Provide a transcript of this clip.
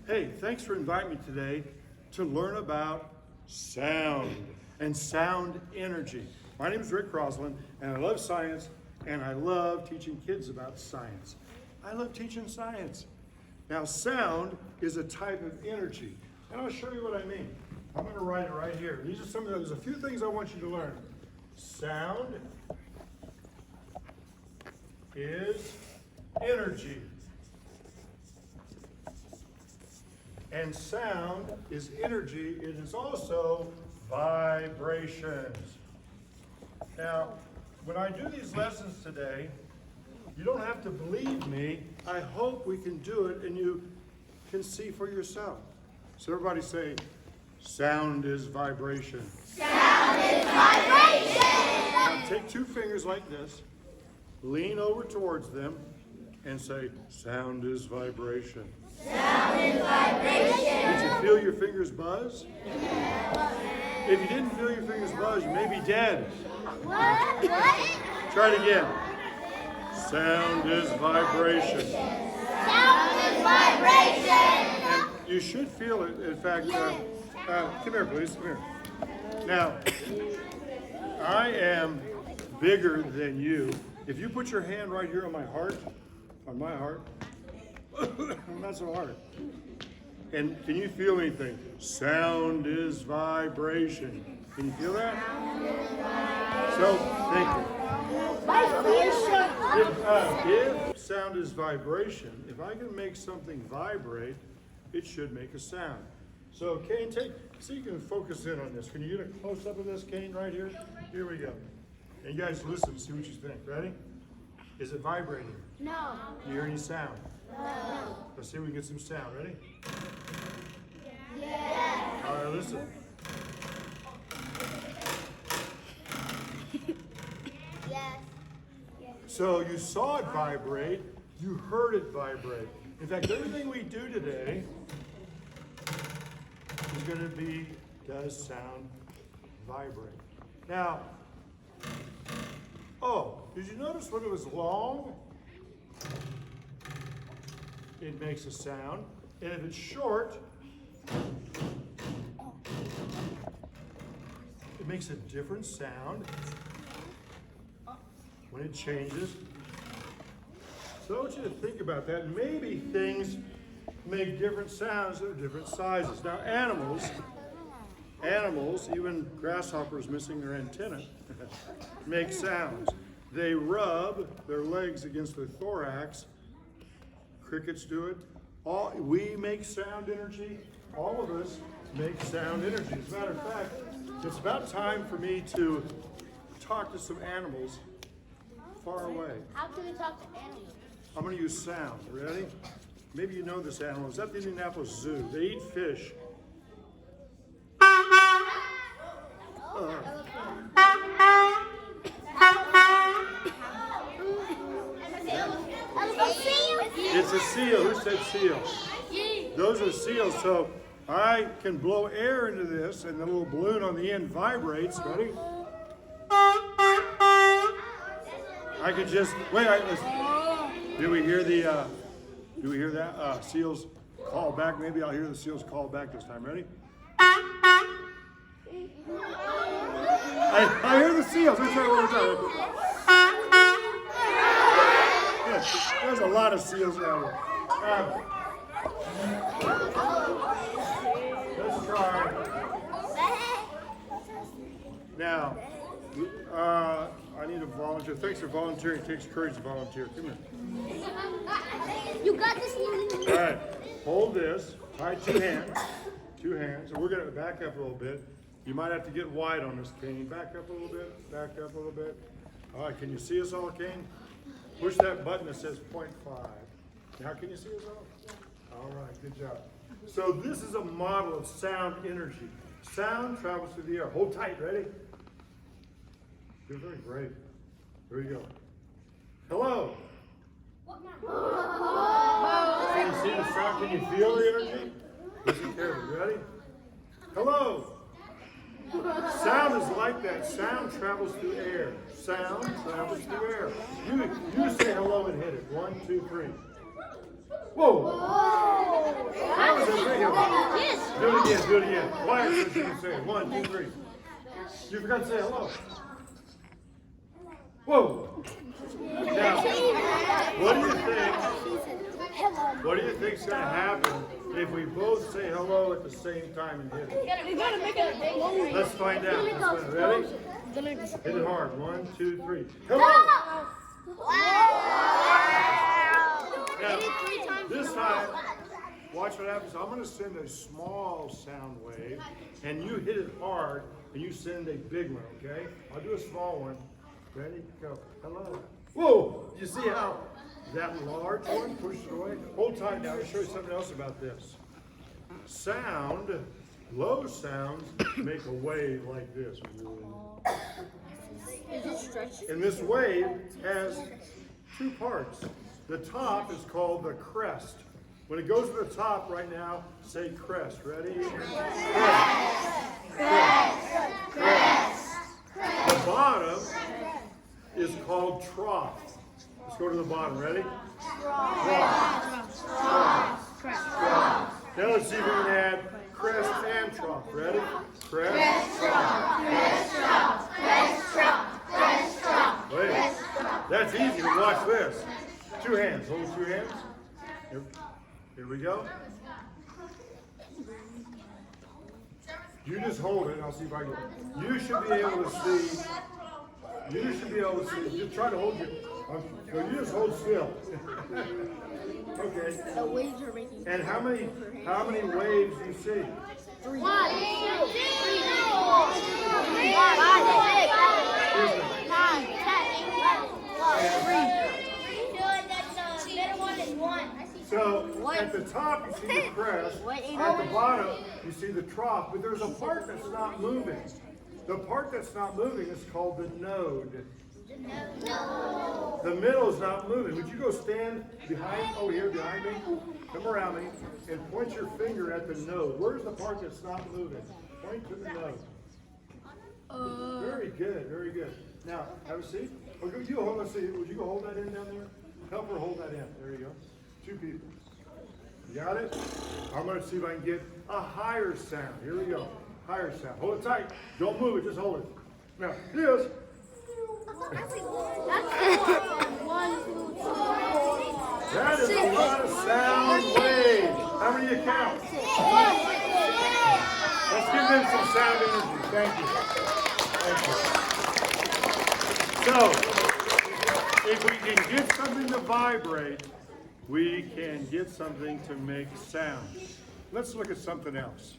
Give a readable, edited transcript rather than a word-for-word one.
Hey, thanks for inviting me today to learn about sound and sound energy. My name is Rick Crosslin, and I love science, and I love teaching kids about science. I love teaching science. Now, sound is a type of energy, and I'll show you what I mean. I'm going to write it right here. These are some of those. There's a few things I want you to learn. Sound is energy. And sound is energy. It is also vibrations. Now, when I do these lessons today, you don't have to believe me. I hope we can do it and you can see for yourself. So everybody say, sound is vibration. Sound is vibration. Now take two fingers like this, lean over towards them, and say, sound is vibration. Sound is vibration. Did you feel your fingers buzz? If you didn't feel your fingers buzz, you may be dead. What? Try it again. Sound is vibration. Sound is vibration. And you should feel it. In fact, come here, please. Come here. Now, I am bigger than you. If you put your hand right here on my heart, not so hard. And can you feel anything? Sound is vibration. Can you feel that? So, thank you. If sound is vibration, if I can make something vibrate, it should make a sound. So, Kane, see you can focus in on this. Can you get a close-up of this, Kane, right here? Here we go. And you guys listen, see what you think. Ready? Is it vibrating? No. Do you hear any sound? No. Let's see if we can get some sound. Ready? Yes. All right, listen. Yes. So you saw it vibrate, you heard it vibrate. In fact, everything we do today is going to does sound vibrate. Now, did you notice when it was long, it makes a sound, and if it's short, it makes a different sound when it changes. So I want you to think about that. Maybe things make different sounds at different sizes. Now animals, even grasshoppers missing their antenna, make sounds. They rub their legs against their thorax. Crickets do it. We make sound energy. All of us make sound energy. As a matter of fact, it's about time for me to talk to some animals far away. How can we talk to animals? I'm going to use sound. Ready? Maybe you know this animal. It's at the Indianapolis Zoo. They eat fish. It's a seal. Who said seal? Those are seals. So I can blow air into this, and the little balloon on the end vibrates. Ready? I could just wait. Do we hear that? Seals call back. Maybe I'll hear the seals call back this time. Ready? I hear the seals. Let's try one more time. There's a lot of seals out here. Let's try. Now, I need a volunteer. Thanks for volunteering. It takes courage to volunteer. Come here. You got this. All right. Hold this. Tie two hands. Two hands. So we're going to back up a little bit. You might have to get wide on this, Kane. Back up a little bit. Back up a little bit. All right. Can you see us all, Kane? Push that button that says 0.5. Now can you see us all? All right. Good job. So this is a model of sound energy. Sound travels through the air. Hold tight. Ready? You're very brave. Here we go. Hello. Can you see the sound? Can you feel the energy? Listen carefully. Ready? Hello. Sound is like that. Sound travels through air. Sound travels through air. You say hello and hit it. 1, 2, 3. Whoa. That was a big one. Yes. Do it again, do it again. Quiet so you can say it. 1, 2, 3. You forgot to say hello. Whoa. Now, what do you think? What do you think's going to happen if we both say hello at the same time and hit it? Let's find out. Ready? Hit it hard. 1, 2, 3. Hello. Now, this time, watch what happens. I'm going to send a small sound wave, and you hit it hard, and you send a big one, okay? I'll do a small one. Ready? Go. Hello. Whoa! You see how that large one pushed it away? Hold tight now. I'll show you something else about this. Sound, low sounds, make a wave like this. And this wave has two parts. The top is called the crest. When it goes to the top right now, say crest. Ready? Crest. Crest. Crest. The bottom is called trough. Let's go to the bottom. Ready? Trough. Trough. Trough. Now let's see if we can add crest and trough. Ready? Crest. Trough. Crest. Trough. Crest. Trough. Crest. Trough. Wait. That's easy. Watch this. Two hands. Hold 2 hands. Here we go. You just hold it. I'll see if I can. You should be able to see. You should be able to see. Just try to hold your. No, you just hold still. Okay. The waves are making. And how many waves do you see? 3. 1, 2, 3, 4, 5, 6, 7, 8, 9, 10, 11, 12, 3. So at the top you see the crest, at the bottom you see the trough, but there's a part that's not moving. The part that's not moving is called the node. The middle is not moving. Would you go stand here behind me? Come around me and point your finger at the node. Where's the part that's not moving? Point to the node. Very good, very good. Now, have a seat. Would you go hold that in down there? Help her hold that in. There you go. 2 people. You got it? I'm going to see if I can get a higher sound. Here we go. Higher sound. Hold it tight. Don't move it. Just hold it. Now, this. That is a lot of sound waves. How many you count? Let's give them some sound energy. Thank you. Thank you. So, if we can get something to vibrate, we can get something to make sound. Let's look at something else.